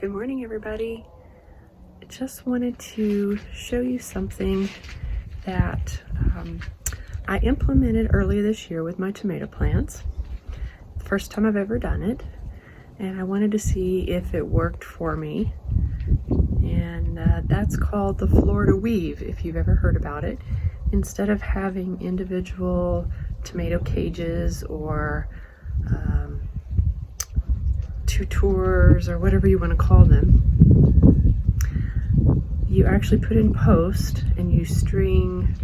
Good morning, everybody. I just wanted to show you something that I implemented earlier this year with my tomato plants. First time I've ever done it, and I wanted to see if it worked for me. And that's called the Florida weave, if you've ever heard about it. Instead of having individual tomato cages or tutors or whatever you want to call them, you actually put in post and you string.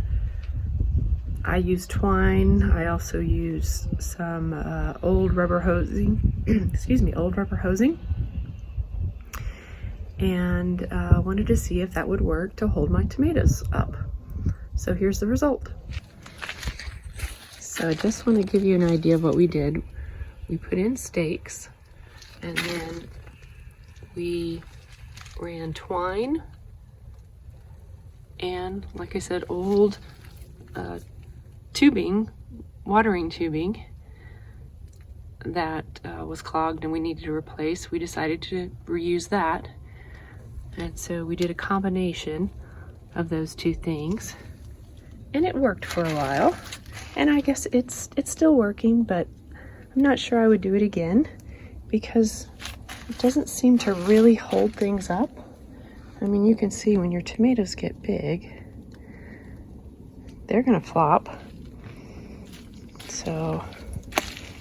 I use twine. I also use some old rubber hosing, old rubber hosing, and wanted to see if that would work to hold my tomatoes up. So here's the result. So I just want to give you an idea of what we did. We put in stakes, and then we ran twine and, like I said, old tubing, watering tubing that was clogged and we needed to replace. We decided to reuse that, and so we did a combination of those two things, and it worked for a while. And I guess it's still working, but I'm not sure I would do it again because it doesn't seem to really hold things up. I mean, you can see when your tomatoes get big, they're gonna flop. So,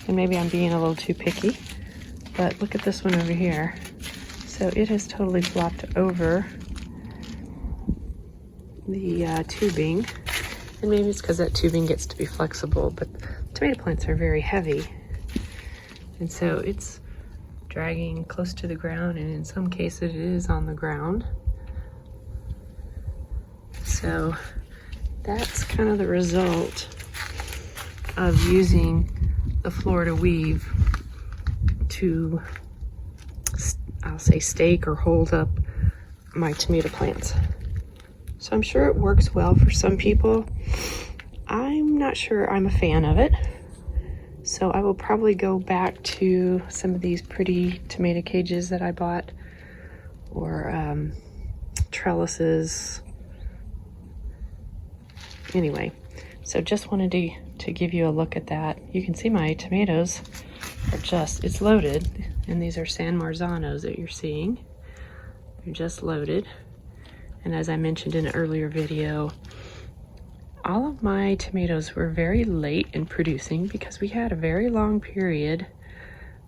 and maybe I'm being a little too picky, but look at this one over here. So it has totally flopped over the tubing. And maybe it's because that tubing gets to be flexible, but tomato plants are very heavy. And so it's dragging close to the ground, and in some cases it is on the ground. So that's kind of the result of using the Florida weave to, I'll say, stake or hold up my tomato plants. So I'm sure it works well for some people. I'm not sure I'm a fan of it. So I will probably go back to some of these pretty tomato cages that I bought, or trellises. Anyway, so just wanted to give you a look at that. You can see my tomatoes are just, it's loaded, and these are San Marzanos that you're seeing. They're just loaded. And as I mentioned in an earlier video, all of my tomatoes were very late in producing because we had a very long period,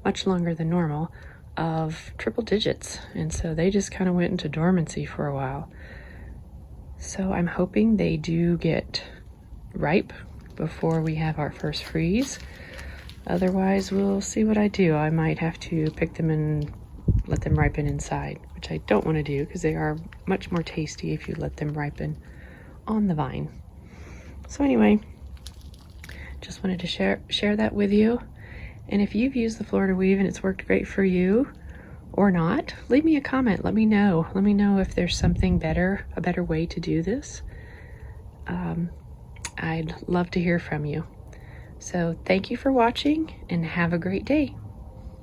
much longer than normal, of triple digits. And so they just kind of went into dormancy for a while. So I'm hoping they do get ripe before we have our first freeze. Otherwise, we'll see what I do. I might have to pick them and let them ripen inside, which I don't want to do because they are much more tasty if you let them ripen on the vine. So anyway, just wanted to share that with you. And if you've used the Florida weave and it's worked great for you or not, leave me a comment. Let me know. Let me know if there's something better, a better way to do this. I'd love to hear from you. So thank you for watching and have a great day.